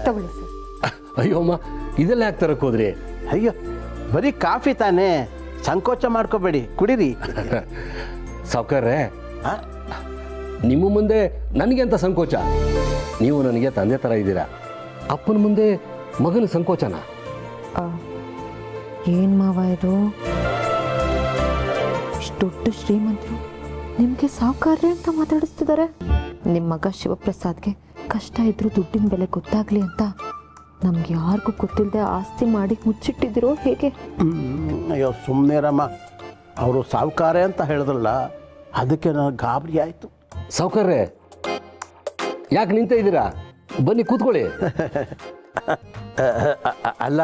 ತಗೊಳ್ಳಿ ಸರ್. ಅಯ್ಯೋ ಅಮ್ಮ, ಇದೆಲ್ಲ ಯಾಕೆ ತರಕ್ಕೆ ಹೋದ್ರಿ? ಅಯ್ಯೋ, ಬರೀ ಕಾಫಿ ತಾನೇ, ಸಂಕೋಚ ಮಾಡ್ಕೋಬೇಡಿ, ಕುಡೀರಿ. ಸಾವ್ಕಾರ್ರೆ, ನಿಮ್ಮ ಮುಂದೆ ನನಗೆ ಅಂತ ಸಂಕೋಚ? ನೀವು ನನಗೆ ತಂದೆ ಥರ ಇದ್ದೀರಾ, ಅಪ್ಪನ ಮುಂದೆ ಮಗನ ಸಂಕೋಚನ? ಏನು ಮಾವ ಇದು? ಇಷ್ಟು ದೊಡ್ಡ ಶ್ರೀಮಂತರು ನಿಮಗೆ ಸಾವುಕಾರ್ರೆ ಅಂತ ಮಾತಾಡಿಸ್ತಿದ್ದಾರೆ. ನಿಮ್ಮ ಮಗ ಶಿವಪ್ರಸಾದ್ಗೆ ಕಷ್ಟ ಇದ್ರೂ ದುಡ್ಡಿನ ಬೆಲೆ ಗೊತ್ತಾಗ್ಲಿ ಅಂತ ನಮ್ಗೆ ಯಾರಿಗೂ ಗೊತ್ತಿಲ್ಲದೆ ಆಸ್ತಿ ಮಾಡಿ ಮುಚ್ಚಿಟ್ಟಿದ್ದೀರೋ ಹೇಗೆ? ಅಯ್ಯೋ ಸುಮ್ಮನೆ ರಮ್ಮ, ಅವರು ಸಾವುಕಾರೆ ಅಂತ ಹೇಳಿದ್ರಲ್ಲ, ಅದಕ್ಕೆ ನನಗೆ ಗಾಬರಿ ಆಯಿತು. ಸಾವ್ಕಾರ್ರೆ, ಯಾಕೆ ನಿಂತ ಇದ್ದೀರಾ? ಬನ್ನಿ ಕೂತ್ಕೊಳ್ಳಿ. ಅಲ್ಲ,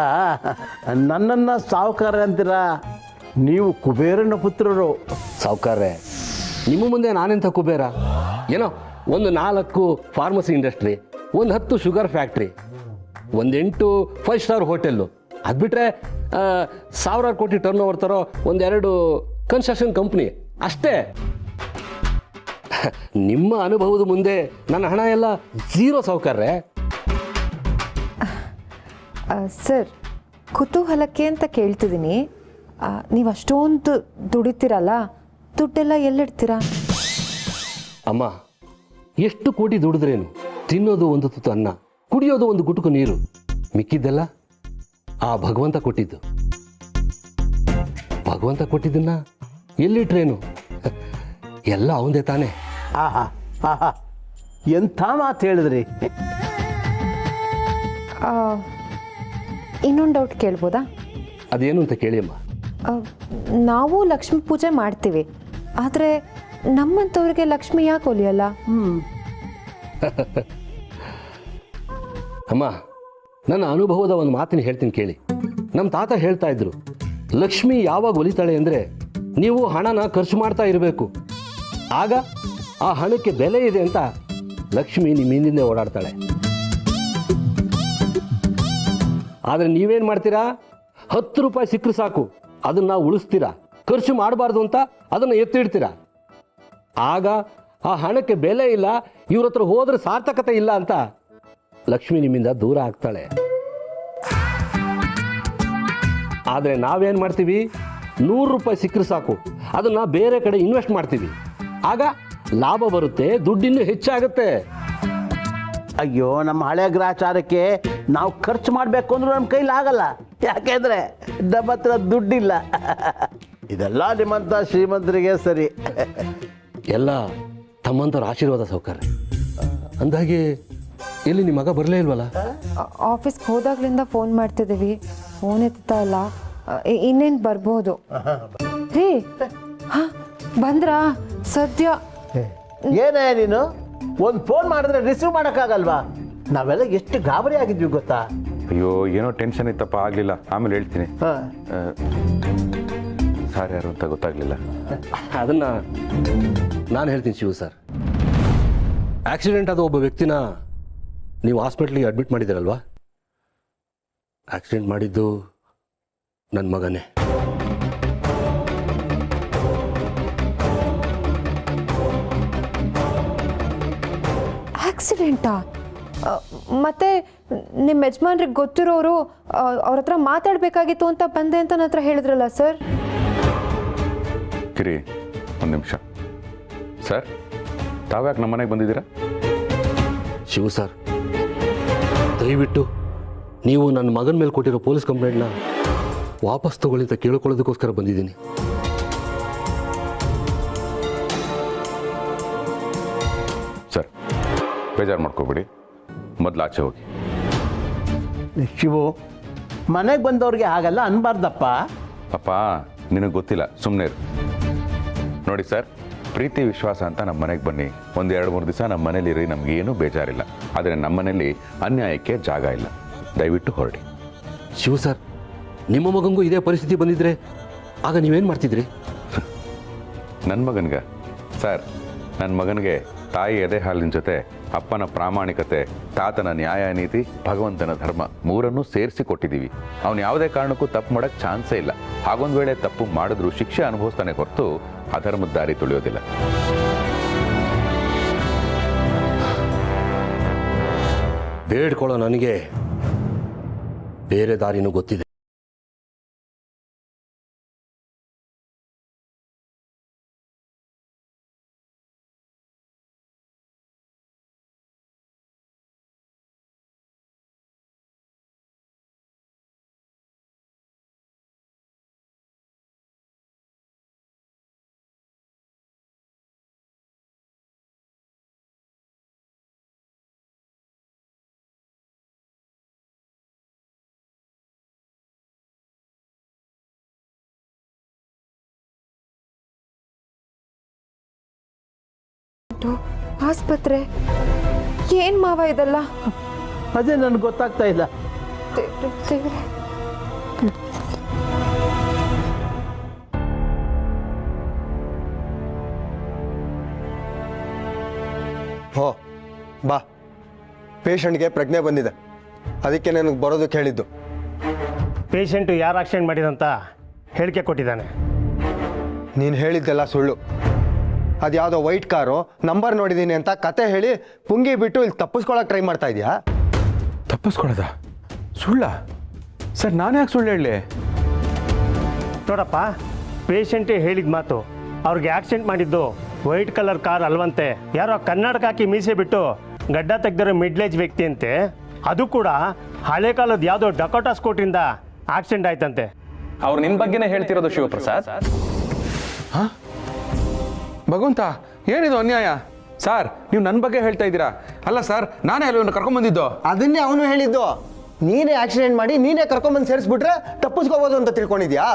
ನನ್ನನ್ನು ಸಾವುಕಾರ ಅಂತೀರಾ? ನೀವು ಕುಬೇರನ ಪುತ್ರರು. ಸಾವ್ಕಾರ್ರೆ, ನಿಮ್ಮ ಮುಂದೆ ನಾನೆಂಥ ಕುಬೇರ? ಏನೋ ಒಂದು 4 ಫಾರ್ಮಸಿ ಇಂಡಸ್ಟ್ರಿ, ಒಂದು 10 ಶುಗರ್ ಫ್ಯಾಕ್ಟ್ರಿ, ಒಂದು 8 5 ಸ್ಟಾರ್ ಹೋಟೆಲ್ಲು, ಅದು ಬಿಟ್ಟರೆ 1000 ಕೋಟಿ ಟರ್ನ್ ಓವರ್ ತರೋ 1-2 ಕನ್ಸ್ಟ್ರಕ್ಷನ್ ಕಂಪ್ನಿ ಅಷ್ಟೇ. ನಿಮ್ಮ ಅನುಭವದ ಮುಂದೆ ನನ್ನ ಹಣ ಎಲ್ಲ ಝೀರೋ ಸಾವ್ಕಾರ್ರೆ. ಸರ್, ಕುತೂಹಲಕ್ಕೆ ಅಂತ ಕೇಳ್ತಿದ್ದೀನಿ, ನೀವು ಅಷ್ಟೊಂದು ದುಡಿತೀರಲ್ಲ, ದುಡ್ಡೆಲ್ಲ ಎಲ್ಲಿಡ್ತೀರಾ? ಅಮ್ಮ, ಎಷ್ಟು ಕೋಟಿ ದುಡಿದ್ರೇನು? ತಿನ್ನೋದು ಒಂದು ತುತ್ತು ಅನ್ನ, ಕುಡಿಯೋದು ಒಂದು ಗುಟುಕು ನೀರು, ಮಿಕ್ಕಿದ್ದೆಲ್ಲ ಆ ಭಗವಂತ ಕೊಟ್ಟಿದ್ದು. ಭಗವಂತ ಕೊಟ್ಟಿದ್ದನ್ನ ಎಲ್ಲಿಟ್ರೇನು? ಎಲ್ಲ ಅವಂದೇ ತಾನೇ. ಆಹಾ ಆಹಾ, ಎಂಥ ಮಾತು ಹೇಳಿದ್ರಿ. ಇನ್ನೊಂದು ಡೌಟ್ ಕೇಳ್ಬೋದಾ? ಅದೇನು ಅಂತ ಕೇಳಿ ಅಮ್ಮ. ನಾವು ಲಕ್ಷ್ಮೀ ಪೂಜೆ ಮಾಡ್ತೀವಿ, ಆದರೆ ನಮ್ಮಂಥವ್ರಿಗೆ ಲಕ್ಷ್ಮಿ ಯಾಕೆ ಒಲಿಯಲ್ಲ? ಅಮ್ಮ, ನನ್ನ ಅನುಭವದ ಒಂದು ಮಾತಿನ ಹೇಳ್ತೀನಿ ಕೇಳಿ. ನಮ್ಮ ತಾತ ಹೇಳ್ತಾ ಇದ್ರು, ಲಕ್ಷ್ಮಿ ಯಾವಾಗ ಒಲಿತಾಳೆ ಅಂದರೆ ನೀವು ಹಣನ ಖರ್ಚು ಮಾಡ್ತಾ ಇರಬೇಕು, ಆಗ ಆ ಹಣಕ್ಕೆ ಬೆಲೆ ಇದೆ ಅಂತ ಲಕ್ಷ್ಮಿ ನಿಮ್ಮ ಹಿಂದಿಂದೆ ಓಡಾಡ್ತಾಳೆ. ಆದರೆ ನೀವೇನು ಮಾಡ್ತೀರಾ? 10 ರೂಪಾಯಿ ಸಿಕ್ಕರು ಸಾಕು, ಅದನ್ನು ಉಳಿಸ್ತೀರಾ, ಖರ್ಚು ಮಾಡಬಾರ್ದು ಅಂತ ಅದನ್ನು ಎತ್ತಿಡ್ತೀರಾ. ಆಗ ಆ ಹಣಕ್ಕೆ ಬೆಲೆ ಇಲ್ಲ, ಇವ್ರ ಹತ್ರ ಹೋದ್ರೆ ಸಾರ್ಥಕತೆ ಇಲ್ಲ ಅಂತ ಲಕ್ಷ್ಮಿ ನಿಮ್ಮಿಂದ ದೂರ ಆಗ್ತಾಳೆ. ಆದರೆ ನಾವೇನು ಮಾಡ್ತೀವಿ? 100 ರೂಪಾಯಿ ಸಿಕ್ಕರು ಸಾಕು, ಅದನ್ನು ಬೇರೆ ಕಡೆ ಇನ್ವೆಸ್ಟ್ ಮಾಡ್ತೀವಿ, ಆಗ ಲಾಭ ಬರುತ್ತೆ, ದುಡ್ಡಿನ್ನೂ ಹೆಚ್ಚಾಗುತ್ತೆ. ಅಯ್ಯೋ, ನಮ್ಮ ಹಳೆ ಗ್ರಾಚಾರಕ್ಕೆ ನಾವು ಖರ್ಚು ಮಾಡಬೇಕು ಅಂದ್ರೂ ನಮ್ಮ ಕೈಲಿ ಆಗಲ್ಲ, ಯಾಕೆಂದರೆ ನಮ್ಮ ಹತ್ರ ದುಡ್ಡಿಲ್ಲ. ಇದೆಲ್ಲ ನಿಮ್ಮಂಥ ಶ್ರೀಮಂತರಿಗೆ ಸರಿ. ಎಲ್ಲ ತಮ್ಮಂಥವ್ರ ಆಶೀರ್ವಾದ ಸಾವ್ಕಾರ್ರೆ. ಅಂದಾಗೆ ಎಲ್ಲಿ ನಿಮ್ಮ ಮಗ ಬರಲೇ ಇಲ್ವಲ್ಲ? ಆಫೀಸ್ಗೆ ಹೋದಾಗ್ಲಿಂದ ಫೋನ್ ಮಾಡ್ತಿದ್ದೀವಿ, ಫೋನ್ ಎತ್ತಾ ಇಲ್ಲ. ಇನ್ನೇನು ಬರ್ಬೋದು ರೀ? ಹಾಂ, ಬಂದ್ರಾ? ಸದ್ಯ ಏನೇ ನೀನು ಒಂದು ಫೋನ್ ಮಾಡಿದ್ರೆ ರಿಸೀವ್ ಮಾಡೋಕ್ಕಾಗಲ್ವಾ? ನಾವೆಲ್ಲ ಎಷ್ಟು ಗಾಬರಿ ಆಗಿದ್ವಿ ಗೊತ್ತಾ? ಅಯ್ಯೋ, ಏನೋ ಟೆನ್ಷನ್ ಇತ್ತಪ್ಪ, ಆಗಲಿಲ್ಲ, ಆಮೇಲೆ ಹೇಳ್ತೀನಿ. ಸಾರ್ ಯಾರು ಅಂತ ಗೊತ್ತಾಗಲಿಲ್ಲ. ಅದನ್ನು ನಾನು ಹೇಳ್ತೀನಿ ಶಿವು ಸರ್. ಆಕ್ಸಿಡೆಂಟ್ ಆದ ಒಬ್ಬ ವ್ಯಕ್ತಿನ ನೀವು ಹಾಸ್ಪಿಟ್ಲಿಗೆ ಅಡ್ಮಿಟ್ ಮಾಡಿದ್ದೀರಲ್ವಾ? ಆಕ್ಸಿಡೆಂಟ್ ಮಾಡಿದ್ದು ನನ್ನ ಮಗನೇ. ಆಕ್ಸಿಡೆಂಟಾ? ಮತ್ತೆ ನಿಮ್ಮ ಯಜಮಾನ್ರಿಗೆ ಗೊತ್ತಿರೋರು ಅವ್ರ ಹತ್ರ ಮಾತಾಡಬೇಕಾಗಿತ್ತು ಅಂತ ಬಂದೆ ಅಂತ ನನ್ನ ಹತ್ರ ಹೇಳಿದ್ರಲ್ಲ ಸರ್? ಕಿರಿ, ಒಂದು ನಿಮಿಷ. ಸರ್, ತಾವ್ಯಾಕೆ ನಮ್ಮ ಮನೆಗೆ ಬಂದಿದ್ದೀರಾ? ಶಿವು ಸರ್, ದಯವಿಟ್ಟು ನೀವು ನನ್ನ ಮಗನ ಮೇಲೆ ಕೊಟ್ಟಿರೋ ಪೊಲೀಸ್ ಕಂಪ್ಲೇಂಟ್ನ ವಾಪಸ್ ತಗೊಳ್ಳಿ ಅಂತ ಕೇಳ್ಕೊಳ್ಳೋದಕ್ಕೋಸ್ಕರ ಬಂದಿದ್ದೀನಿ. ಸರ್, ಬೇಜಾರು ಮಾಡ್ಕೋಬೇಡಿ, ಮೊದಲು ಆಚೆ ಹೋಗಿ. ಶಿವು, ಮನೆಗೆ ಬಂದವ್ರಿಗೆ ಹಾಗಲ್ಲ ಅನ್ಬಾರ್ದಪ್ಪ. ಅಪ್ಪ, ನಿನಗೆ ಗೊತ್ತಿಲ್ಲ, ಸುಮ್ಮನೆ ಇರು. ನೋಡಿ ಸರ್, ಪ್ರೀತಿ ವಿಶ್ವಾಸ ಅಂತ ನಮ್ಮ ಮನೆಗೆ ಬನ್ನಿ, ಒಂದು 2-3 ದಿವಸ ನಮ್ಮ ಮನೇಲಿ ಇರಿ, ನಮಗೇನೂ ಬೇಜಾರಿಲ್ಲ. ಆದರೆ ನಮ್ಮ ಮನೇಲಿ ಅನ್ಯಾಯಕ್ಕೆ ಜಾಗ ಇಲ್ಲ, ದಯವಿಟ್ಟು ಹೊರಡಿ. ಶಿವು ಸರ್, ನಿಮ್ಮ ಮಗನಿಗೂ ಇದೇ ಪರಿಸ್ಥಿತಿ ಬಂದಿದ್ರೆ ಆಗ ನೀವೇನು ಮಾಡ್ತಿದ್ರಿ? ನನ್ನ ಮಗನಿಗೆ ಸರ್, ನನ್ನ ಮಗನಿಗೆ ತಾಯಿ ಎದೆ ಹಾಲಿನ ಜೊತೆ ಅಪ್ಪನ ಪ್ರಾಮಾಣಿಕತೆ, ತಾತನ ನ್ಯಾಯ ನೀತಿ, ಭಗವಂತನ ಧರ್ಮ 3ಅನ್ನೂ ಸೇರಿಸಿ ಕೊಟ್ಟಿದ್ದೀವಿ. ಅವನು ಯಾವುದೇ ಕಾರಣಕ್ಕೂ ತಪ್ಪು ಮಾಡೋಕ್ಕೆ ಚಾನ್ಸೇ ಇಲ್ಲ. ಹಾಗೊಂದು ವೇಳೆ ತಪ್ಪು ಮಾಡಿದ್ರೂ ಶಿಕ್ಷೆ ಅನುಭವಿಸ್ತಾನೆ ಹೊರತು ಅಧರ್ಮದ ದಾರಿ ತುಳಿಯೋದಿಲ್ಲ. ಬೇಡ್ಕೊಳ್ಳೋ ನನಗೆ ಬೇರೆ ದಾರಿನೂ ಗೊತ್ತಿದೆ. ಆಸ್ಪತ್ರೆ ಏನ್ ಮಾವ ಇದೆಲ್ಲ? ಅದೇ ನನಗೆ ಗೊತ್ತಾಗ್ತಾ ಇಲ್ಲ. ದೇವ್ರೇ. ಹೋ ಬಾ, ಪೇಷಂಟ್ಗೆ ಪ್ರಜ್ಞೆ ಬಂದಿದೆ, ಅದಕ್ಕೆ ನನಗೆ ಬರೋದಕ್ಕೆ ಹೇಳಿದ್ದು. ಪೇಷಂಟು ಯಾರು ಆಕ್ಸಿಡೆಂಟ್ ಮಾಡಿದಂತ ಹೇಳಿಕೆ ಕೊಟ್ಟಿದ್ದಾನೆ. ನೀನು ಹೇಳಿದ್ದೆಲ್ಲ ಸುಳ್ಳು. ಅದು ಯಾವುದೋ ವೈಟ್ ಕಾರು ನಂಬರ್ ನೋಡಿದ್ದೀನಿ ಅಂತ ಕತೆ ಹೇಳಿ ಪುಂಗಿ ಬಿಟ್ಟು ಇಲ್ಲಿ ತಪ್ಪಿಸ್ಕೊಳಕ್ಕೆ ಟ್ರೈ ಮಾಡ್ತಾ ಇದೆಯಾ? ತಪ್ಪಿಸ್ಕೊಳ್ಳೋದ? ಸುಳ್ಳ? ಸರ್ ನಾನು ಯಾಕೆ ಸುಳ್ಳು ಹೇಳಲಿ? ನೋಡಪ್ಪ, ಪೇಷಂಟೇ ಹೇಳಿದ ಮಾತು. ಅವ್ರಿಗೆ ಆಕ್ಸಿಡೆಂಟ್ ಮಾಡಿದ್ದು ವೈಟ್ ಕಲರ್ ಕಾರ್ ಅಲ್ವಂತೆ. ಯಾರೋ ಕನ್ನಡಕ ಹಾಕಿ ಮೀಸೆ ಬಿಟ್ಟು ಗಡ್ಡ ತೆಗೆದಿರೋ ಮಿಡ್ಲೇಜ್ ವ್ಯಕ್ತಿ ಅಂತೆ. ಅದು ಕೂಡ ಹಳೆ ಕಾಲದ ಯಾವುದೋ ಡಕೋಟಾ ಸ್ಕೂಟ್ರಿಂದ ಆಕ್ಸಿಡೆಂಟ್ ಆಯ್ತಂತೆ. ಅವ್ರು ನಿನ್ನ ಬಗ್ಗೆನೇ ಹೇಳ್ತಿರೋದು ಶಿವಪ್ರಸಾದ್. ಭಗವಂತ, ಏನಿದು ಅನ್ಯಾಯ? ಸರ್, ನೀವು ನನ್ನ ಬಗ್ಗೆ ಹೇಳ್ತಾ ಇದ್ದೀರಾ? ಅಲ್ಲ ಸರ್, ನಾನೇ ಅಲ್ಲವನ್ನು ಕರ್ಕೊಂಡ್ಬಂದಿದ್ದು. ಅದನ್ನೇ ಅವನು ಹೇಳಿದ್ದು. ನೀನೇ ಆಕ್ಸಿಡೆಂಟ್ ಮಾಡಿ ನೀನೇ ಕರ್ಕೊಂಬಂದು ಸೇರಿಸ್ಬಿಟ್ರೆ ತಪ್ಪಿಸ್ಕೋಬೋದು ಅಂತ ತಿಳ್ಕೊಂಡಿದ್ಯಾ?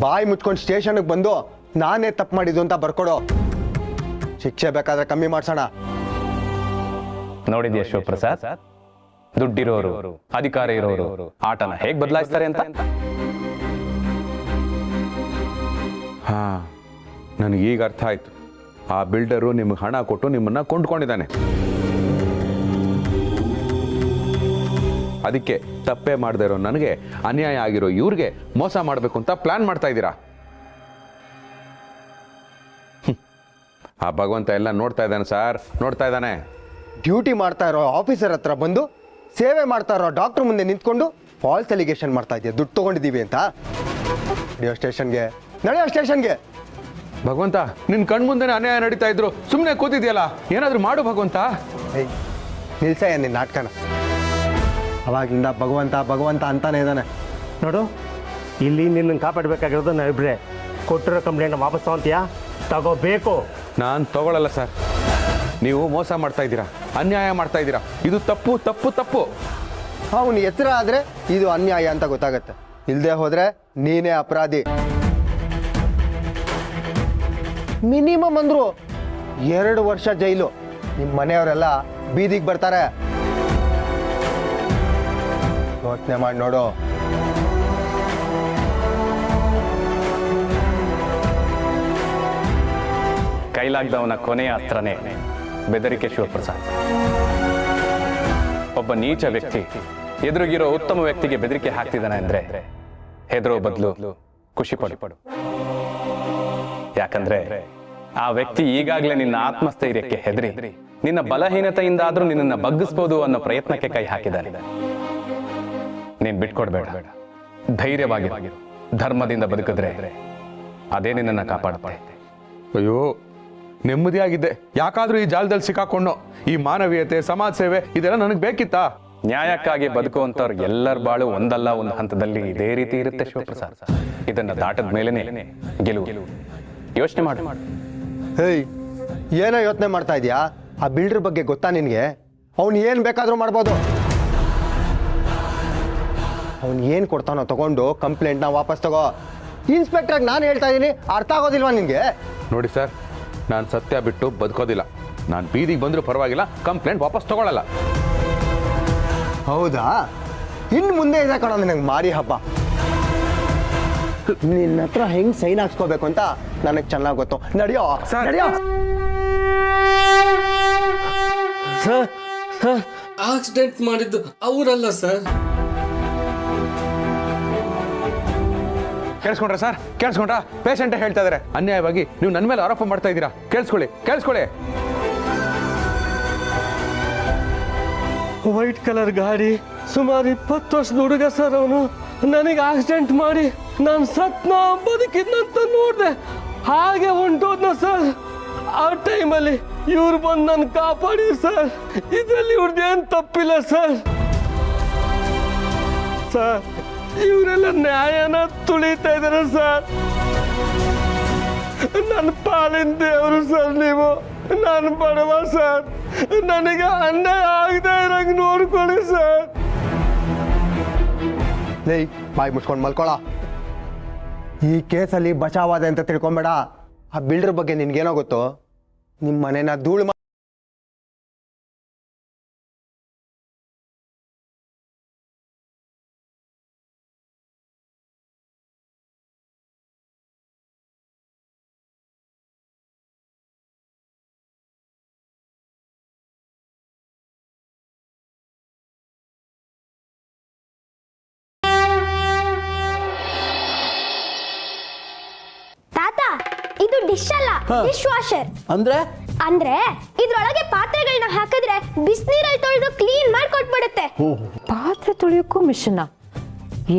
ಬಾಯಿ ಮುಚ್ಕೊಂಡು ಸ್ಟೇಷನ್ಗೆ ಬಂದು ನಾನೇ ತಪ್ಪು ಮಾಡಿದ್ದು ಅಂತ ಬರ್ಕೊಡು. ಶಿಕ್ಷೆ ಬೇಕಾದ್ರೆ ಕಮ್ಮಿ ಮಾಡ್ಸೋಣ. ನೋಡಿದ್ಯಾ ಶಿವಪ್ರಸಾದ್, ದುಡ್ಡಿರೋರು, ಅಧಿಕಾರ ಇರೋರು ಆಟನ ಹೇಗ್ ಬದಲಾಯಿಸ್ತಾರೆ ಅಂತ. ಹಾ, ನನಗೆ ಈಗ ಅರ್ಥ ಆಯ್ತು. ಆ ಬಿಲ್ಡರು ನಿಮ್ಗೆ ಹಣ ಕೊಟ್ಟು ನಿಮ್ಮನ್ನ ಕೊಂಡ್ಕೊಂಡಿದ್ದಾನೆ. ಅದಕ್ಕೆ ತಪ್ಪೇ ಮಾಡದೇ ಇರೋ ನನಗೆ ಅನ್ಯಾಯ ಆಗಿರೋ ಇವ್ರಿಗೆ ಮೋಸ ಮಾಡಬೇಕು ಅಂತ ಪ್ಲಾನ್ ಮಾಡ್ತಾ ಇದ್ದೀರಾ. ಆ ಭಗವಂತ ಎಲ್ಲ ನೋಡ್ತಾ ಇದ್ದಾನೆ ಸರ್, ನೋಡ್ತಾ ಇದ್ದಾನೆ. ಡ್ಯೂಟಿ ಮಾಡ್ತಾ ಇರೋ ಆಫೀಸರ್ ಹತ್ರ ಬಂದು ಸೇವೆ ಮಾಡ್ತಾ ಇರೋ ಡಾಕ್ಟರ್ ಮುಂದೆ ನಿಂತ್ಕೊಂಡು ಫಾಲ್ಸ್ ಅಲಿಗೇಷನ್ ಮಾಡ್ತಾ ಇದೆಯಾ ದುಡ್ಡು ತೊಗೊಂಡಿದ್ದೀವಿ ಅಂತ? ನಡೆಯೋ ಸ್ಟೇಷನ್ಗೆ. ಭಗವಂತ, ನಿನ್ನ ಕಣ್ಮುಂದೆನೇ ಅನ್ಯಾಯ ನಡೀತಾ ಇದ್ರು, ಸುಮ್ಮನೆ ಕೂತಿದ್ಯಲ್ಲ, ಏನಾದರೂ ಮಾಡು ಭಗವಂತ. ಏಯ್, ನಿಲ್ಸಯ್ಯ ನಿನ್ನ ನಾಟಕನ. ಅವಾಗಿಂದ ಭಗವಂತ ಭಗವಂತ ಅಂತಾನೆ ಇದ್ದಾನೆ. ನೋಡು, ಇಲ್ಲಿ ನಿನ್ನನ್ನು ಕಾಪಾಡಬೇಕಾಗಿರೋದು ನಾವಿಬ್ರೆ. ಕೊಟ್ಟಿರೋ ಕಂಪ್ಲೇಂಟ್ ವಾಪಸ್ ತಗೊಂತೀಯಾ? ತಗೋಬೇಕು. ನಾನು ತಗೊಳ್ಳಲ್ಲ ಸರ್. ನೀವು ಮೋಸ ಮಾಡ್ತಾ ಇದ್ದೀರಾ, ಅನ್ಯಾಯ ಮಾಡ್ತಾ ಇದ್ದೀರಾ. ಇದು ತಪ್ಪು ತಪ್ಪು ತಪ್ಪು. ಅವನು ಎತ್ತರ ಆದರೆ ಇದು ಅನ್ಯಾಯ ಅಂತ ಗೊತ್ತಾಗತ್ತೆ. ಇಲ್ಲದೆ ಹೋದ್ರೆ ನೀನೇ ಅಪರಾಧಿ. ಮಿನಿಮಮ್ ಅಂದ್ರು 2 ವರ್ಷ ಜೈಲು. ನಿಮ್ಮ ಮನೆಯವರೆಲ್ಲ ಬೀದಿಗೆ ಬರ್ತಾರೆ. ಯೋಚನೆ ಮಾಡಿ ನೋಡು. ಕೈಲಾಗ್ದವನ ಕೊನೆಯ ಅಸ್ತ್ರನೇ ಬೆದರಿಕೆ ಶಿವಪ್ರಸಾದ್. ಒಬ್ಬ ನೀಚ ವ್ಯಕ್ತಿ ಎದುರಿಗಿರೋ ಉತ್ತಮ ವ್ಯಕ್ತಿಗೆ ಬೆದರಿಕೆ ಹಾಕ್ತಿದ್ದಾನೆ ಅಂದ್ರೆ ಹೆದರೋ ಬದಲು ಖುಷಿ ಪಡು. ಯಾಕಂದ್ರೆ ಆ ವ್ಯಕ್ತಿ ಈಗಾಗಲೇ ನಿನ್ನ ಆತ್ಮಸ್ಥೈರ್ಯಕ್ಕೆ ಹೆದರಿ ನಿನ್ನ ಬಲಹೀನತೆಯಿಂದ ಆದ್ರೂ ನಿನ್ನನ್ನು ಬಗ್ಗಿಸ್ಬೋದು ಅನ್ನೋ ಪ್ರಯತ್ನಕ್ಕೆ ಕೈ ಹಾಕಿದ್ದಾನೆ. ನೀನ್ ಬಿಟ್ಕೊಡ್ಬೇಡ, ಧೈರ್ಯವಾಗಿ ಧರ್ಮದಿಂದ ಬದುಕಿದ್ರೆ ಅದೇ ನಿನ್ನನ್ನು ಕಾಪಾಡುತ್ತೆ. ಅಯ್ಯೋ, ನೆಮ್ಮದಿಯಾಗಿದ್ದೆ. ಯಾಕಾದ್ರೂ ಈ ಜಾಲದಲ್ಲಿ ಸಿಕ್ಕಾಕೊಂಡು ಈ ಮಾನವೀಯತೆ, ಸಮಾಜ ಸೇವೆ ಇದೆಲ್ಲ ನನಗೆ ಬೇಕಿತ್ತಾ? ನ್ಯಾಯಕ್ಕಾಗಿ ಬದುಕುವಂತವ್ರು ಎಲ್ಲರ ಬಾಳು ಒಂದಲ್ಲ ಒಂದು ಹಂತದಲ್ಲಿ ಇದೇ ರೀತಿ ಇರುತ್ತೆ ಶಿವಪ್ರಸಾದ್. ಇದನ್ನ ದಾಟದ ಮೇಲೇನೆ ಗೆಲುವು. ಯೋಚನೆ ಮಾಡು. ಹೇಯ್, ಏನೋ ಯೋಚನೆ ಮಾಡ್ತಾ ಇದೀಯಾ? ಆ ಬಿಲ್ಡರ್ ಬಗ್ಗೆ ಗೊತ್ತಾ ನಿನಗೆ? ಅವ್ನು ಏನು ಬೇಕಾದರೂ ಮಾಡ್ಬೋದು. ಅವ್ನು ಏನು ಕೊಡ್ತಾನೋ ತಗೊಂಡು ಕಂಪ್ಲೇಂಟ್ನ ವಾಪಸ್ ತಗೋ. ಇನ್ಸ್ಪೆಕ್ಟ್ರಾಗಿ ನಾನು ಹೇಳ್ತಾ ಇದ್ದೀನಿ, ಅರ್ಥ ಆಗೋದಿಲ್ವಾ ನಿನಗೆ? ನೋಡಿ ಸರ್, ನಾನು ಸತ್ಯ ಬಿಟ್ಟು ಬದುಕೋದಿಲ್ಲ. ನಾನು ಬೀದಿಗೆ ಬಂದರೂ ಪರವಾಗಿಲ್ಲ, ಕಂಪ್ಲೇಂಟ್ ವಾಪಸ್ ತಗೊಳ್ಳಲ್ಲ. ಹೌದಾ? ಇನ್ನು ಮುಂದೆ ಇದೆ ಕಣ ನನಗೆ ಮಾರಿ ಹಬ್ಬ. ನಿನ್ನ ಹತ್ರ ಹೆಂಗ್ ಸೈನ್ ಹಾಕ್ಸ್ಕೋಬೇಕು ಅಂತ ನನಗೆ ಚೆನ್ನಾಗಿ ಗೊತ್ತು. ನಡಿಯೋ ನಡಿಯೋ. ಸರ್, ಆಕ್ಸಿಡೆಂಟ್ ಮಾಡಿದ್ದು ಅವರಲ್ಲ ಸರ್. ಕೇಳಿಸ್ಕೊಂಡ್ರ ಸರ್? ಕೇಳಿಸ್ಕೊಂಡ್ರ? ಪೇಷಂಟೇ ಹೇಳ್ತಾ ಇದಾರೆ ಅನ್ಯಾಯವಾಗಿ ನೀವು ನನ್ನ ಮೇಲೆ ಆರೋಪ ಮಾಡ್ತಾ ಇದ್ದೀರಾ. ಕೇಳಿಸ್ಕೊಳ್ಳಿ. ವೈಟ್ ಕಲರ್ ಗಾಡಿ, ಸುಮಾರು 20 ವರ್ಷದ ಹುಡುಗ ಸರ್ ಅವನು. ನನಗೆ ಆಕ್ಸಿಡೆಂಟ್ ಮಾಡಿ ನಾನು ಸತ್ನ ಬದುಕಿದ್ನಂತ ನೋಡಿದೆ, ಹಾಗೆ ಹೊಂಟೋದ್ನ ಸರ್. ಆ ಟೈಮಲ್ಲಿ ಇವ್ರು ಬಂದು ನನ್ನ ಕಾಪಾಡಿದ್ರು ಸರ್. ಇದರಲ್ಲಿ ಇವ್ರದ್ದೇನು ತಪ್ಪಿಲ್ಲ ಸರ್. ಸರ್, ಇವರೆಲ್ಲ ನ್ಯಾಯನ ತುಳಿತಾ ಇದ್ದಾರೆ ಸರ್. ನನ್ನ ಪಾಲಿನ ದೇವರು ಸರ್ ನೀವು. ನಾನು ಬಡವ ಸರ್, ನನಗೆ ಅನ್ಯಾಯ ಆಗದೆ ಇರಂಗೆ ನೋಡ್ಕೊಳ್ಳಿ ಸರ್. ಲೈ ಬಾಯಿ ಮುಚ್ಕೊಂಡು ಮಲ್ಕೊಳ. ಈ ಕೇಸಲ್ಲಿ ಬಚಾವಾದೆ ಅಂತ ತಿಳ್ಕೊಂಬೇಡ. ಆ ಬಿಲ್ಡರ್ ಬಗ್ಗೆ ನಿನ್ಗೇನೋ ಗೊತ್ತು? ನಿಮ್ಮ ಮನೇನ ಧೂಳು ತಾತ, ಇದು ಡಿಶ್ ಅಲ್ಲ, ಡಿಶ್ ವಾಷರ್. ಅಂದ್ರೆ ಇದ್ರೊಳಗೆ ಪಾತ್ರೆಗಳನ್ನ ಹಾಕಿದ್ರೆ ಬಿಸಿನೀರಲ್ಲಿ ತೊಳೆದು ಕ್ಲೀನ್ ಮಾಡಿ ಕೊಟ್ಬಿಡುತ್ತೆ. ಪಾತ್ರೆ ತೊಳೆಯೋಕ್ಕೂ ಮಿಷನ್ನ?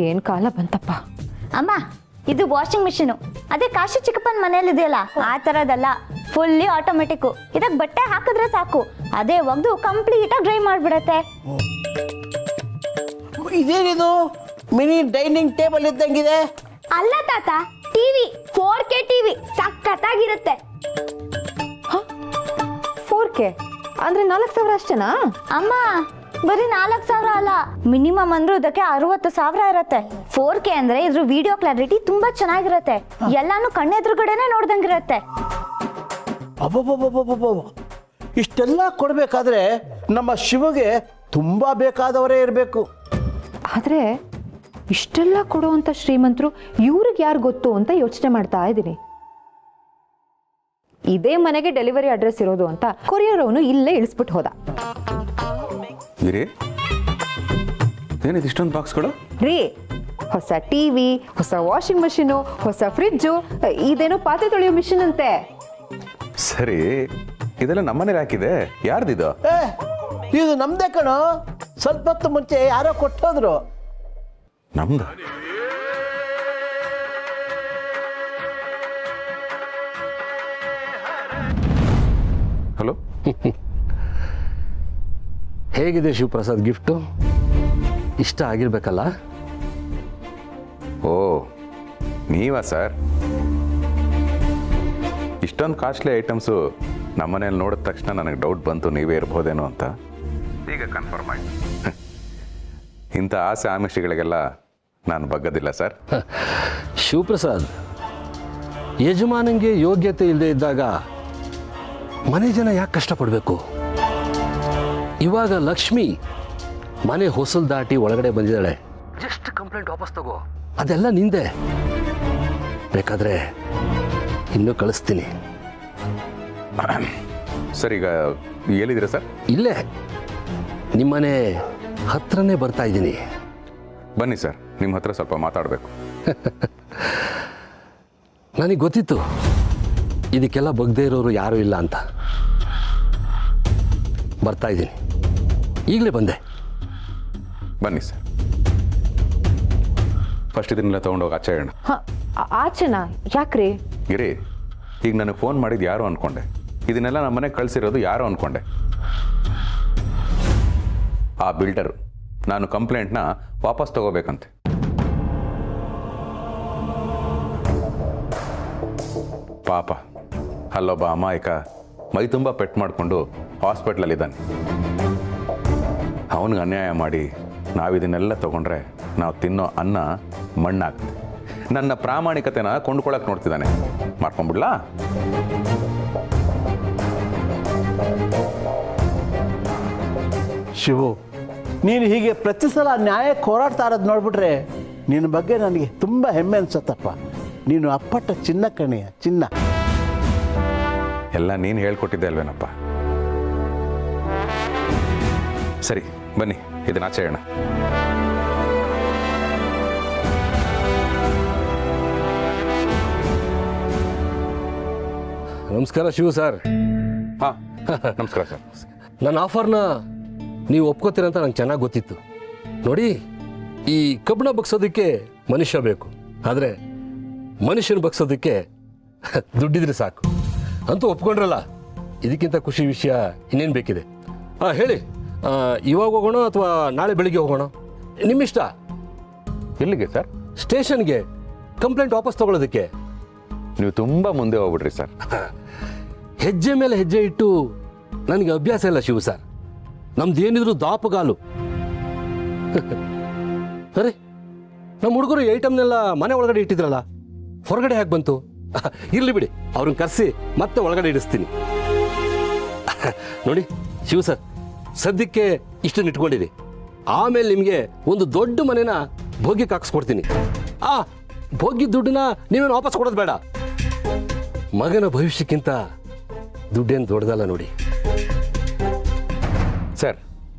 ಏನ್ ಕಾಲ ಬಂತಪ್ಪ. ಅಮ್ಮ, ಇದು ವಾಷಿಂಗ್ ಮಿಷಿನ್. ಅದೇ ಕಾಶಿ ಚಿಕ್ಕಪ್ಪನ ಮನೇಲಿ ಇದೆಯಲ್ಲ ಆ ತರದಲ್ಲ, ಫುಲ್ಲಿ ಆಟೋಮೆಟಿಕ್. ಇದಕ್ಕೆ ಬಟ್ಟೆ ಹಾಕಿದ್ರೆ ಸಾಕು, ಅದೇ ಒಗ್ದು ಕಂಪ್ಲೀಟ್ ಆಗಿ ಡ್ರೈ ಮಾಡ್ಬಿಡತ್ತೆ. ಇದೇನಿದು ಮಿನಿ ಡೈನಿಂಗ್ ಟೇಬಲ್ ಇದ್ದಂಗಿದೆ? ಅಲ್ಲ ತಾತ, ಟಿವಿ, 4K ಟಿವಿ, ಸಖತ್ತಾಗಿರುತ್ತೆ. 4K ಅಂದ್ರೆ 4,000 ಅಷ್ಟೇನಾ? ಅಮ್ಮ, ಬರೀ 4,000 ಅಲ್ಲ, ಮಿನಿಮಮ್ ಅಂದ್ರೂ ಇದಕ್ಕೆ 60,000 ಇರುತ್ತೆ. 4K ಅಂದ್ರೆ ಇದ್ರ ವಿಡಿಯೋ ಕ್ಲಾರಿಟಿ ತುಂಬಾ ಚೆನ್ನಾಗಿರುತ್ತೆ, ಎಲ್ಲಾನು ಕಣ್ಣೆದುರುಗಡೆನೆ ನೋಡ್ದಂಗಿರುತ್ತೆ. ಅಬ್ಬಬ್ಬಬ್ಬಬ್ಬಬ್ಬ, ಇಷ್ಟೆಲ್ಲ ಕೊಡಬೇಕಾದ್ರೆ ನಮ್ಮ ಶಿವಗೆ ತುಂಬಾ ಬೇಕಾದವರೇ ಇರಬೇಕು. ಆದ್ರೆ ಇಷ್ಟೆಲ್ಲ ಕೊಡುವಂತ ಶ್ರೀಮಂತರು ಇವ್ರಿಗೆ ಯಾರು ಗೊತ್ತು ಅಂತ ಯೋಚನೆ ಮಾಡ್ತಾ ಇದ್ದೀನಿ. ಇದೇ ಮನೆಗೆ ಡೆಲಿವರಿ ಅಡ್ರೆಸ್ ಇರೋದು ಅಂತ ಕೊರಿಯರ್ ಅವನು ಇಲ್ಲೇ ಇಳಿಸ್ಬಿಟ್ಟು ಹೋದ. ಗಿರಿ, ಏನಿದು ಇಷ್ಟೊಂದು ಬಾಕ್ಸ್ಗಳು? ರೀ, ಹೊಸ ಟಿವಿ, ಹೊಸ ವಾಷಿಂಗ್ ಮಷೀನು, ಹೊಸ ಫ್ರಿಡ್ಜು, ಇದೇನೋ ಪಾತ್ರೆ ತೊಳೆಯೋ ಮಿಷಿನ್ ಅಂತೆ. ಸರಿ, ಇದೆಲ್ಲ ನಮ್ಮನೇಲಿ ಹಾಕಿದೆ, ಯಾರ್ದಿದು? ಇದು ನಮ್ದೇ ಕಣೋ. ಸ್ವಲ್ಪ ಹೊತ್ತು ಮುಂಚೆ ಯಾರೋ ಕೊಟ್ಟೋದ್ರು. ನಮ್ದು? ಹಲೋ, ಹೇಗಿದೆ ಶಿವಪ್ರಸಾದ್ ಗಿಫ್ಟು? ಇಷ್ಟ ಆಗಿರ್ಬೇಕಲ್ಲ? ಓ, ನೀವಾ ಸರ್? ಇಷ್ಟೊಂದು ಕಾಸ್ಟ್ಲಿ ಐಟಮ್ಸು ನಮ್ಮನೇಲಿ ನೋಡಿದ ತಕ್ಷಣ ನನಗೆ ಡೌಟ್ ಬಂತು ನೀವೇ ಇರ್ಬೋದೇನೋ ಅಂತ. ಈಗ ಕನ್ಫರ್ಮ್ ಆಯ್ತು. ಇಂಥ ಆಸೆ ಆಮಿಷಗಳಿಗೆಲ್ಲ ನಾನು ಬಗ್ಗದಿಲ್ಲ ಸರ್. ಶಿವಪ್ರಸಾದ್, ಯಜಮಾನಂಗೆ ಯೋಗ್ಯತೆ ಇಲ್ಲದೆ ಇದ್ದಾಗ ಮನೆ ಜನ ಯಾಕೆ ಕಷ್ಟಪಡಬೇಕು? ಇವಾಗ ಲಕ್ಷ್ಮಿ ಮನೆ ಹೊಸಲು ದಾಟಿ ಒಳಗಡೆ ಬಂದಿದ್ದಾಳೆ. ಜಸ್ಟ್ ಕಂಪ್ಲೇಂಟ್ ವಾಪಸ್ ತಗೋ, ಅದೆಲ್ಲ ನಿಂದೆ. ಬೇಕಾದ್ರೆ ಇನ್ನೂ ಕಳಿಸ್ತೀನಿ. ಸರ್, ಈಗ ಎಲ್ಲಿದ್ದೀರಾ ಸರ್? ಇಲ್ಲೇ ನಿಮ್ಮನೆ ಹತ್ರನೇ ಬರ್ತಾ ಇದ್ದೀನಿ. ಬನ್ನಿ ಸರ್, ನಿಮ್ಮ ಹತ್ರ ಸ್ವಲ್ಪ ಮಾತಾಡಬೇಕು. ನನಗೆ ಗೊತ್ತಿತ್ತು ಇದಕ್ಕೆಲ್ಲ ಬಗ್ದೇ ಇರೋರು ಯಾರೂ ಇಲ್ಲ ಅಂತ. ಬರ್ತಾ ಇದ್ದೀನಿ, ಈಗಲೇ ಬಂದೆ. ಬನ್ನಿ ಸರ್, ಫಸ್ಟ್ ಇದನ್ನೆಲ್ಲ ತೊಗೊಂಡೋಗಿ ಆಚೆ ಹೇಳೋಣ. ಆಚೆನಾ? ಯಾಕ್ರಿ? ಗಿರಿ, ಈಗ ನನಗೆ ಫೋನ್ ಮಾಡಿದ್ದು ಯಾರು ಅಂದ್ಕೊಂಡೆ? ಇದನ್ನೆಲ್ಲ ನಮ್ಮ ಮನೆಗೆ ಕಳಿಸಿರೋದು ಯಾರು ಅಂದ್ಕೊಂಡೆ? ಆ ಬಿಲ್ಡರ್ ನಾನು ಕಂಪ್ಲೇಂಟ್ನ ವಾಪಸ್ ತಗೋಬೇಕಂತೆ. ಪಾಪ, ಅಲ್ಲೊಬ್ಬ ಅಮಾಯಕ ಮೈ ತುಂಬ ಪೆಟ್ಟು ಮಾಡಿಕೊಂಡು ಹಾಸ್ಪಿಟ್ಲಲ್ಲಿದ್ದಾನೆ. ಅವನಿಗೆ ಅನ್ಯಾಯ ಮಾಡಿ ನಾವಿದನ್ನೆಲ್ಲ ತಗೊಂಡ್ರೆ ನಾವು ತಿನ್ನೋ ಅನ್ನ ಮಣ್ಣಾಗ್ತದೆ. ನನ್ನ ಪ್ರಾಮಾಣಿಕತೆನ ಕೊಂಡ್ಕೊಳಕ್ಕೆ ನೋಡ್ತಿದ್ದಾನೆ. ಮಾಡ್ಕೊಂಡ್ಬಿಡ್ಲಾ? ಶಿವು, ನೀನು ಹೀಗೆ ಪ್ರತಿ ಸಲ ನ್ಯಾಯಕ್ಕೆ ಹೋರಾಡ್ತಾ ಇರೋದು ನೋಡ್ಬಿಟ್ರೆ ನಿನ್ನ ಬಗ್ಗೆ ನನಗೆ ತುಂಬ ಹೆಮ್ಮೆ ಅನ್ಸತ್ತಪ್ಪ. ನೀನು ಅಪ್ಪಟ್ಟ ಚಿನ್ನ ಕಣೆಯ, ಚಿನ್ನ. ಎಲ್ಲ ನೀನು ಹೇಳ್ಕೊಟ್ಟಿದ್ದೆ ಅಲ್ವೇನಪ್ಪ. ಸರಿ, ಬನ್ನಿ ಇದನ್ನ ಆಚೆ ಹೇಳೋಣ. ನಮಸ್ಕಾರ ಶಿವ ಸರ್. ಹಾಂ, ನಮಸ್ಕಾರ ಸರ್. ನನ್ನ ಆಫರ್ನ ನೀವು ಒಪ್ಕೋತೀರಂತ ನಂಗೆ ಚೆನ್ನಾಗಿ ಗೊತ್ತಿತ್ತು. ನೋಡಿ, ಈ ಕಬ್ಬಣ ಬಗ್ಸೋದಕ್ಕೆ ಮನುಷ್ಯ ಬೇಕು, ಆದರೆ ಮನುಷ್ಯನ ಬಗ್ಸೋದಕ್ಕೆ ದುಡ್ಡಿದ್ರೆ ಸಾಕು. ಅಂತೂ ಒಪ್ಕೊಂಡ್ರಲ್ಲ, ಇದಕ್ಕಿಂತ ಖುಷಿ ವಿಷಯ ಇನ್ನೇನು ಬೇಕಿದೆ? ಹೇಳಿ, ಇವಾಗ ಹೋಗೋಣ ಅಥವಾ ನಾಳೆ ಬೆಳಿಗ್ಗೆ ಹೋಗೋಣ? ನಿಮ್ಮಿಷ್ಟ. ಎಲ್ಲಿಗೆ ಸರ್? ಸ್ಟೇಷನ್ಗೆ ಕಂಪ್ಲೇಂಟ್ ವಾಪಸ್ ತಗೊಳ್ಳೋದಕ್ಕೆ. ನೀವು ತುಂಬ ಮುಂದೆ ಹೋಗ್ಬಿಟ್ರಿ ಸರ್. ಹೆಜ್ಜೆ ಮೇಲೆ ಹೆಜ್ಜೆ ಇಟ್ಟು ನನಗೆ ಅಭ್ಯಾಸ ಇಲ್ಲ ಶಿವ ಸರ್. ನಮ್ದು ಏನಿದ್ರು ದಾಪುಗಾಲು. ಅರೆ, ನಮ್ಮ ಹುಡುಗರು ಐಟಮ್ನೆಲ್ಲ ಮನೆ ಒಳಗಡೆ ಇಟ್ಟಿದ್ರಲ್ಲ, ಹೊರಗಡೆ ಹೇಗೆ ಬಂತು? ಇರಲಿ ಬಿಡಿ, ಅವ್ರನ್ನ ಕರೆಸಿ ಮತ್ತೆ ಒಳಗಡೆ ಇಡಿಸ್ತೀನಿ. ನೋಡಿ ಶಿವ ಸರ್, ಸದ್ಯಕ್ಕೆ ಇಷ್ಟನ್ನು ಇಟ್ಕೊಂಡಿರಿ. ಆಮೇಲೆ ನಿಮಗೆ ಒಂದು ದೊಡ್ಡ ಮನೆನ ಭೋಗ್ಯಕ್ಕೆ ಹಾಕ್ಸ್ಕೊಡ್ತೀನಿ. ಆ ಭೋಗ್ಯ ದುಡ್ಡನ್ನ ನೀವೇನು ವಾಪಸ್ ಕೊಡೋದು ಬೇಡ. ಮಗನ ಭವಿಷ್ಯಕ್ಕಿಂತ ದುಡ್ಡೇನು ದೊಡ್ಡದಲ್ಲ ನೋಡಿ. ಸರ್,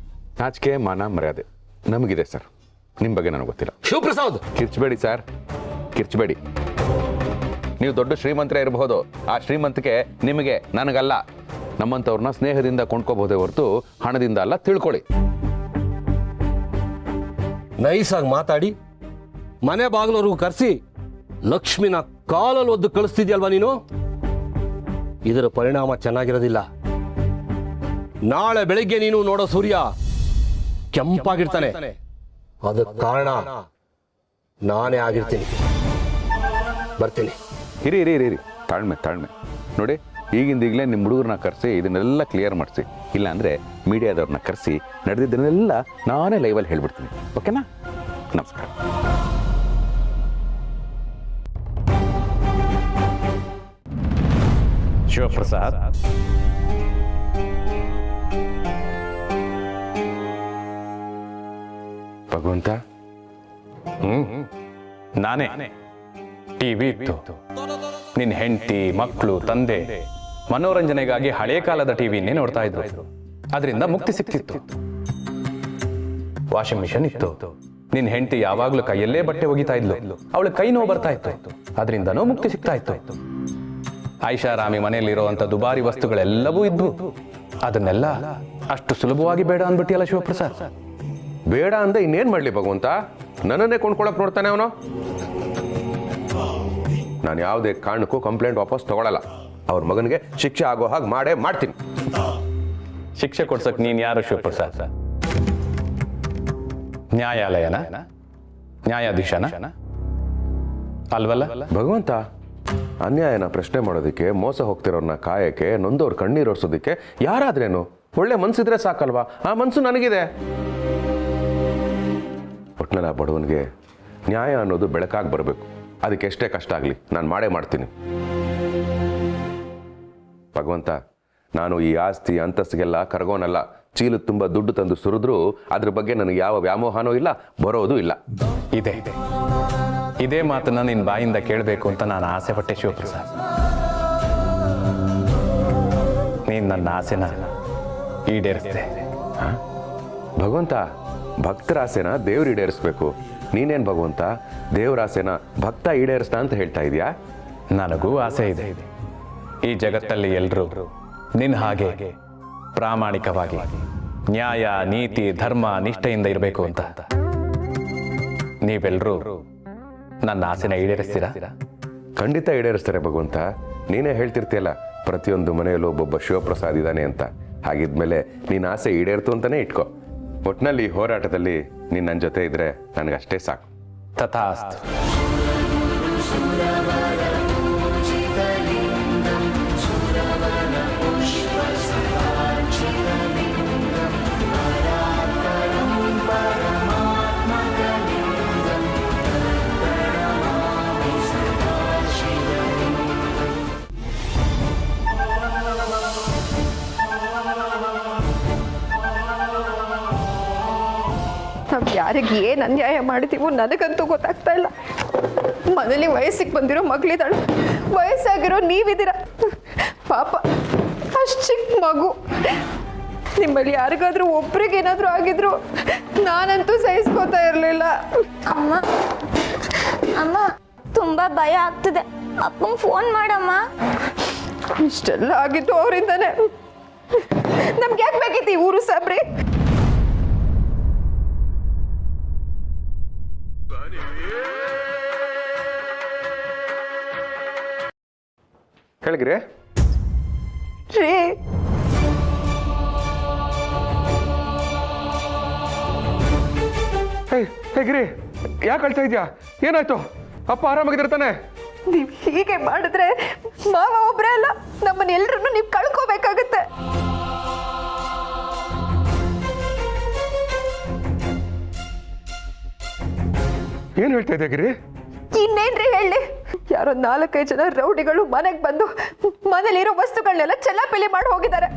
ನಾಚಿಕೆ ಮಾನ ಮರ್ಯಾದೆ ನಮಗಿದೆ ಸರ್, ನಿಮ್ಮ ಬಗ್ಗೆ ನನಗೆ ಗೊತ್ತಿಲ್ಲ. ಶಿವಪ್ರಸಾದ್, ಕಿರ್ಚಬೇಡಿ ಸರ್, ಕಿರ್ಚಬೇಡಿ. ನೀವು ದೊಡ್ಡ ಶ್ರೀಮಂತರೇ ಇರಬಹುದು, ಆ ಶ್ರೀಮಂತಿಕೆ ನಿಮಗೆ ನನಗಲ್ಲ. ನಮ್ಮಂಥವ್ರನ್ನ ಸ್ನೇಹದಿಂದ ಕೊಂಡ್ಕೋಬಹುದೇ ಹೊರತು ಹಣದಿಂದ ಅಲ್ಲ, ತಿಳ್ಕೊಳ್ಳಿ. ನೈಸಾಗಿ ಮಾತಾಡಿ ಮನೆ ಬಾಗಿಲವ್ರಿಗೂ ಕರೆಸಿ ಲಕ್ಷ್ಮಿನ ಕಾಲಲ್ಲಿ ಒದ್ದು ಕಳಿಸ್ತಿದ್ಯಲ್ವಾ ನೀನು? ಇದರ ಪರಿಣಾಮ ಚೆನ್ನಾಗಿರೋದಿಲ್ಲ. ನಾಳೆ ಬೆಳಿಗ್ಗೆ ನೀನು ನೋಡೋ ಸೂರ್ಯ ಕೆಂಪಾಗಿರ್ತಾನೆ. ಅದಕ್ಕೆ ಕಾರಣ ನಾನೇ ಆಗಿರ್ತೀನಿ. ಬರ್ತೀನಿ. ಇರಿ ಇರಿ ಇರಿ ಇರಿ, ತಾಳ್ಮೆ ತಾಳ್ಮೆ. ನೋಡಿ, ಈಗಿಂದೀಗಲೇ ನಿಮ್ಮ ಹುಡುಗರನ್ನ ಕರೆಸಿ ಇದನ್ನೆಲ್ಲ ಕ್ಲಿಯರ್ ಮಾಡಿಸಿ. ಇಲ್ಲಾಂದರೆ ಮೀಡಿಯಾದವ್ರನ್ನ ಕರೆಸಿ ನಡೆದಿದ್ದನ್ನೆಲ್ಲ ನಾನೇ ಲೈವಲ್ಲಿ ಹೇಳ್ಬಿಡ್ತೀನಿ. ಓಕೆನಾ? ನಮಸ್ಕಾರ. ಶಿವಪ್ರಸಾದ್, ಭಗವಂತ, ನಾನೇ ಟಿವಿ ಇತ್ತು. ನಿನ್ನ ಹೆಂಡತಿ, ಮಕ್ಕಳು, ತಂದೆ ಮನೋರಂಜನೆಗಾಗಿ ಹಳೆ ಕಾಲದ ಟಿವಿನೇ ನೋಡ್ತಾ ಇದ್ರು. ಅದರಿಂದ ಮುಕ್ತಿ ಸಿಕ್ತಿತ್ತು. ವಾಷಿಂಗ್ ಮಿಷನ್ ಇತ್ತು. ನಿನ್ನ ಹೆಂಡತಿ ಯಾವಾಗಲೂ ಕೈಯಲ್ಲೇ ಬಟ್ಟೆ ಒಗಿತಾ ಇದ್ಲು. ಅವಳ ಕೈ ನೋವು ಬರ್ತಾ ಇತ್ತು, ಅದರಿಂದನೂ ಮುಕ್ತಿ ಸಿಗ್ತಾ ಇತ್ತು. ಐಷಾರಾಮಿ ಮನೆಯಲ್ಲಿರುವಂಥ ದುಬಾರಿ ವಸ್ತುಗಳೆಲ್ಲವೂ ಇದ್ವು. ಅದನ್ನೆಲ್ಲ ಅಷ್ಟು ಸುಲಭವಾಗಿ ಬೇಡ ಅಂದ್ಬಿಟ್ಟಿಯಲ್ಲ ಶಿವಪ್ರಸಾದ್. ಬೇಡ ಅಂದೆ ಇನ್ನೇನು ಮಾಡಲಿ ಭಗವಂತ? ನನ್ನನ್ನೇ ಕೊಂಡ್ಕೊಳಕ್ ನೋಡ್ತಾನೆ ಅವನು. ನಾನು ಯಾವುದೇ ಕಾರಣಕ್ಕೂ ಕಂಪ್ಲೇಂಟ್ ವಾಪಸ್ ತಗೊಳ್ಳಲ್ಲ. ಅವ್ರ ಮಗನಿಗೆ ಶಿಕ್ಷೆ ಆಗೋ ಹಾಗೆ ಮಾಡ್ತೀನಿ. ಶಿಕ್ಷೆ ಕೊಡ್ಸಕ್ ನೀನ್ ಯಾರು ಶಿವಪ್ರಸಾದ್? ನ್ಯಾಯಾಲಯನ? ನ್ಯಾಯಾಧೀಶನ ಅಲ್ವಲ್ಲ? ಭಗವಂತ, ಅನ್ಯಾಯನ ಪ್ರಶ್ನೆ ಮಾಡೋದಕ್ಕೆ, ಮೋಸ ಹೋಗ್ತಿರೋರ್ನ ಕಾಯಕ್ಕೆ, ನೊಂದವ್ರ ಕಣ್ಣೀರೋರ್ಸೋದಕ್ಕೆ ಯಾರಾದ್ರೇನು ಒಳ್ಳೆ ಮನ್ಸಿದ್ರೆ ಸಾಕಲ್ವಾ? ಆ ಮನ್ಸು ನನಗಿದೆ. ಒಟ್ನಲ್ಲಿ ಆ ಬಡವನಿಗೆ ನ್ಯಾಯ ಅನ್ನೋದು ಬೆಳಕಾಗಿ ಬರಬೇಕು. ಅದಕ್ಕೆ ಎಷ್ಟೇ ಕಷ್ಟ ಆಗಲಿ ನಾನು ಮಾಡ್ತೀನಿ. ಭಗವಂತ, ನಾನು ಈ ಆಸ್ತಿ ಅಂತಸ್ತಿಗೆಲ್ಲ ಕರಗೋನಲ್ಲ. ಚೀಲದ ತುಂಬ ದುಡ್ಡು ತಂದು ಸುರಿದ್ರೂ ಅದ್ರ ಬಗ್ಗೆ ನನಗೆ ಯಾವ ವ್ಯಾಮೋಹನೂ ಇಲ್ಲ, ಬರೋದು ಇಲ್ಲ. ಇದೇ ಮಾತನ್ನ ನಿನ್ನ ಬಾಯಿಂದ ಕೇಳಬೇಕು ಅಂತ ನಾನು ಆಸೆ ಪಟ್ಟೆ ಶಿವಪ್ರಸಾದ್. ನೀನು ನನ್ನ ಆಸೆನ ಈಡೇರಿಸ್ದೆ. ಭಗವಂತ, ಭಕ್ತರ ಆಸೆನ ದೇವ್ರು ಈಡೇರಿಸ್ಬೇಕು. ನೀನೇನು ಭಗವಂತ ದೇವ್ರ ಆಸೆನ ಭಕ್ತ ಈಡೇರಿಸ್ತಾ ಅಂತ ಹೇಳ್ತಾ ಇದೆಯಾ? ನನಗೂ ಆಸೆ ಇದೆ. ಈ ಜಗತ್ತಲ್ಲಿ ಎಲ್ಲರೂ ನಿನ್ನ ಹಾಗೆ ಪ್ರಾಮಾಣಿಕವಾಗಿ ನ್ಯಾಯ, ನೀತಿ, ಧರ್ಮ, ನಿಷ್ಠೆಯಿಂದ ಇರಬೇಕು ಅಂತ. ನೀವೆಲ್ಲರೂ ನನ್ನ ಆಸೆನ ಈಡೇರಿಸ್ತೀರಾ? ಖಂಡಿತ ಈಡೇರಿಸ್ತಾರೆ ಭಗವಂತ. ನೀನೇ ಹೇಳ್ತಿರ್ತೀಯಲ್ಲ, ಪ್ರತಿಯೊಂದು ಮನೆಯಲ್ಲೂ ಒಬ್ಬೊಬ್ಬ ಶಿವಪ್ರಸಾದ್ ಇದ್ದಾನೆ ಅಂತ. ಹಾಗಿದ್ಮೇಲೆ ನೀನು ಆಸೆ ಈಡೇರ್ತು ಅಂತಲೇ ಇಟ್ಕೋ. ಒಟ್ಟಿನಲ್ಲಿ ಹೋರಾಟದಲ್ಲಿ ನೀನು ನನ್ನ ಜೊತೆ ಇದ್ರೆ ನನಗಷ್ಟೇ ಸಾಕು. ತಥಾಸ್ತು. ನಾವು ಯಾರಿಗೆ ಏನು ಅನ್ಯಾಯ ಮಾಡ್ತೀವೋ ನನಗಂತೂ ಗೊತ್ತಾಗ್ತಾ ಇಲ್ಲ. ಮನೇಲಿ ವಯಸ್ಸಿಗೆ ಬಂದಿರೋ ಮಗಳಿದ್ದಾಳು, ವಯಸ್ಸಾಗಿರೋ ನೀವಿದ್ದೀರ. ಪಾಪ ಅಷ್ಟು ಚಿಕ್ಕ ಮಗು. ನಿಮ್ಮಲ್ಲಿ ಯಾರಿಗಾದ್ರೂ ಒಬ್ರಿಗೆ ಏನಾದರೂ ಆಗಿದ್ರು ನಾನಂತೂ ಸಹಿಸ್ಕೋತಾ ಇರಲಿಲ್ಲ. ಅಮ್ಮ ಅಮ್ಮ ತುಂಬಾ ಭಯ ಆಗ್ತಿದೆ. ಅಪ್ಪಂಗೆ ಫೋನ್ ಮಾಡಮ್ಮ. ಇಷ್ಟೆಲ್ಲ ಆಗಿದ್ದು ಅವರಿಂದಾನೆ. ನಮ್ಗೆ ಯಾಕೆ ಬೇಕಿತ್ತು ಈ ಊರು ಸಾಬ್ರಿ? ಹೇಳಿಗ್ರಿ ರೀ ಹೇಗಿರಿ ಯಾಕೆ ಅಳ್ತಾ ಇದೆಯಾ? ಏನಾಯ್ತು? ಅಪ್ಪ ಆರಾಮಾಗಿದ್ದಾರೆ ತಾನೆ? ನೀವು ಹೀಗೆ ಮಾಡಿದ್ರೆ ಮಾವ ಒಬ್ರೇ ಅಲ್ಲ ನಮ್ಮನ್ನೆಲ್ಲರನ್ನು ನೀವು ಕಳ್ಕೋಬೇಕಾಗತ್ತೆ. ಏನು ಹೇಳ್ತಾ ಇದೆಯಾ ಗಿರಿ? ಇನ್ನೇನ್ರಿ ಹೇಳಿ, ಯಾರೋ 4-5 ಜನ ರೌಡಿಗಳು ಮನೆಗೆ ಬಂದು ಮನೇಲಿರೋ ವಸ್ತುಗಳನ್ನೆಲ್ಲ ಚೆಲ್ಲಾಪಿಲ್ಲಿ ಮಾಡಿ ಹೋಗಿದ್ದಾರೆ.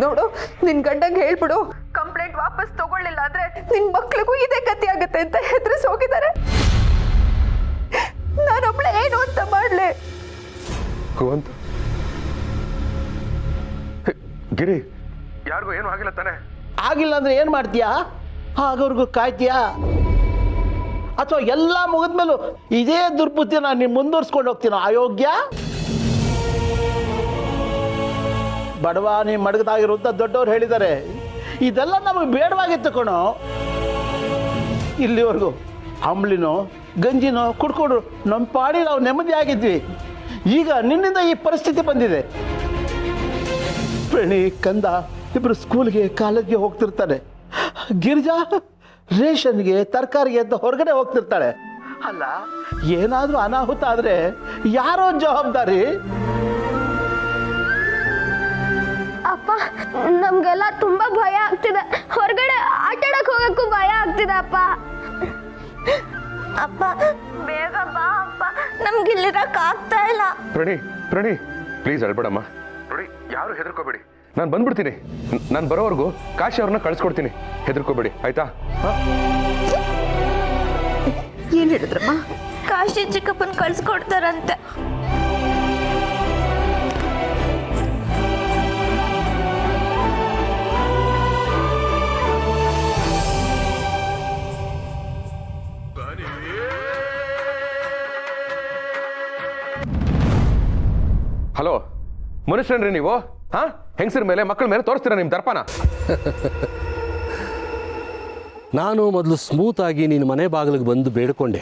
ನೋಡು, ನಿನ್ ಗಂಡಂಗೆ ಹೇಳ್ಬಿಡು, ಕಂಪ್ಲೇಂಟ್ ವಾಪಸ್ ತಗೊಳ್ಳಿಲ್ಲ ಅಂದ್ರೆ ನಿನ್ ಮಕ್ಳಿಗೂ ಇದೇ ಗತಿ ಆಗುತ್ತೆ ಅಂತ ಹೆದರಿಸಿ ಹೋಗಿದ್ದಾರೆ. ನಾನೊಬ್ಳೆ ಏನು ಅಂತ ಮಾಡ್ಲಿ? ಅಂತ ಗಿರಿ, ಯಾರಿಗೂ ಏನು ಆಗಿಲ್ಲ ತಾನೆ? ಆಗಿಲ್ಲ ಅಂದ್ರೆ ಏನು ಮಾಡ್ತೀಯಾ? ಆಗೋರ್ಗು ಕಾಯ್ತೀಯಾ? ಅಥವಾ ಎಲ್ಲ ಮುಗಿದ್ಮೇಲೂ ಇದೇ ದುರ್ಬುದ್ಧಿ ನಾನು ನೀವು ಮುಂದುವರ್ಸ್ಕೊಂಡು ಹೋಗ್ತೀನೋ ಅಯೋಗ್ಯ? ಬಡವ ನೀ ಮಡಗದಾಗಿರು ಅಂತ ದೊಡ್ಡವ್ರು ಹೇಳಿದ್ದಾರೆ. ಇದೆಲ್ಲ ನಮಗೆ ಬೇಡವಾಗಿತ್ತು ಕಣೋ. ಇಲ್ಲಿವರೆಗೂ ಅಂಬ್ಲಿನೋ ಗಂಜಿನೋ ಕುಡ್ಕೊಂಡು ನಮ್ಮ ಪಾಡಿ ನಾವು ನೆಮ್ಮದಿ ಆಗಿದ್ವಿ. ಈಗ ನಿನ್ನಿಂದ ಈ ಪರಿಸ್ಥಿತಿ ಬಂದಿದೆ. ಪ್ರಣಿ ಕಂದ ಇಬ್ಬರು ಸ್ಕೂಲ್ಗೆ ಕಾಲೇಜ್ಗೆ ಹೋಗ್ತಿರ್ತಾರೆ. ಗಿರಿಜಾ ರೇಷನ್ಗೆ ತರಕಾರಿಗೆ ಅಂತ ಹೊರಗಡೆ ಹೋಗ್ತಿರ್ತಾಳೆ. ಅಲ್ಲ, ಏನಾದರೂ ಅನಾಹುತ ಆದರೆ ಯಾರೋ ಜವಾಬ್ದಾರಿ? ಅಪ್ಪ, ನಮ್ಗೆಲ್ಲ ತುಂಬಾ ಭಯ ಆಗ್ತಿದೆ. ಹೊರಗಡೆ ಆಟ ಆಡಕ್ ಹೋಗಕ್ಕೂ ಭಯ ಆಗ್ತಿದೆ ಅಪ್ಪ. ಅಪ್ಪ ಬೇಗ ಬಾ ಅಪ್ಪ, ನಮ್ಗೆ ಇಲ್ಲಿರಕ್ ಆಗ್ತಾ ಇಲ್ಲ. ಪ್ರಣಿ ಪ್ಲೀಸ್ ಅಳ್ಬೇಡಮ್ಮ. ನೋಡಿ, ಯಾರು ಹೆದರ್ಕೋಬೇಡಿ, ನಾನು ಬಂದ್ಬಿಡ್ತೀನಿ. ನಾನು ಬರೋವರೆಗೂ ಕಾಶಿ ಅವ್ರನ್ನ ಕಳಿಸ್ಕೊಡ್ತೀನಿ. ಹೆದರ್ಕೋಬೇಡಿ, ಆಯ್ತಾ? ಏನ್ ಹೇಳಿದ್ರಮ್ಮ? ಕಾಶಿ ಚಿಕ್ಕಪ್ಪನ್ ಕಳ್ಸ್ಕೊಡ್ತಾರಂತೆ. ಹಲೋ, ಮನುಷ್ಯನ್ರಿ ನೀವು? ಹಾ, ಹೆಂಗಸರ ಮೇಲೆ ಮಕ್ಕಳ ಮೇಲೆ ತೋರಿಸ್ತೀರಾ ನಿಮ್ಮ ದರ್ಪನ? ನಾನು ಮೊದಲು ಸ್ಮೂತ್ ಆಗಿ ನೀನು ಮನೆ ಬಾಗಿಲಿಗೆ ಬಂದು ಬೇಡ್ಕೊಂಡೆ,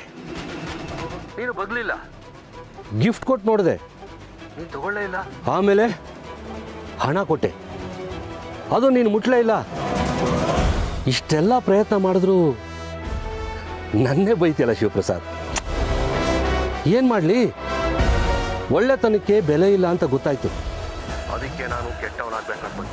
ನೀನು ಬಗ್ಲಿಲ್ಲ. ಗಿಫ್ಟ್ ಕೊಟ್ಟು ನೋಡಿದೆ, ನೀನು ತಗೊಳ್ಳೇ ಇಲ್ಲ. ಆಮೇಲೆ ಹಣ ಕೊಟ್ಟೆ, ಅದು ನೀನು ಮುಟ್ಲೇ ಇಲ್ಲ. ಇಷ್ಟೆಲ್ಲ ಪ್ರಯತ್ನ ಮಾಡಿದ್ರು ನನ್ನೇ ಬೈತಿಯಲ್ಲ ಶಿವಪ್ರಸಾದ್. ಏನು ಮಾಡಲಿ, ಒಳ್ಳೆತನಕ್ಕೆ ಬೆಲೆ ಇಲ್ಲ ಅಂತ ಗೊತ್ತಾಯ್ತು. ಅದಕ್ಕೆ ನಾನು ಕೆಟ್ಟವನಾಗಬೇಕು.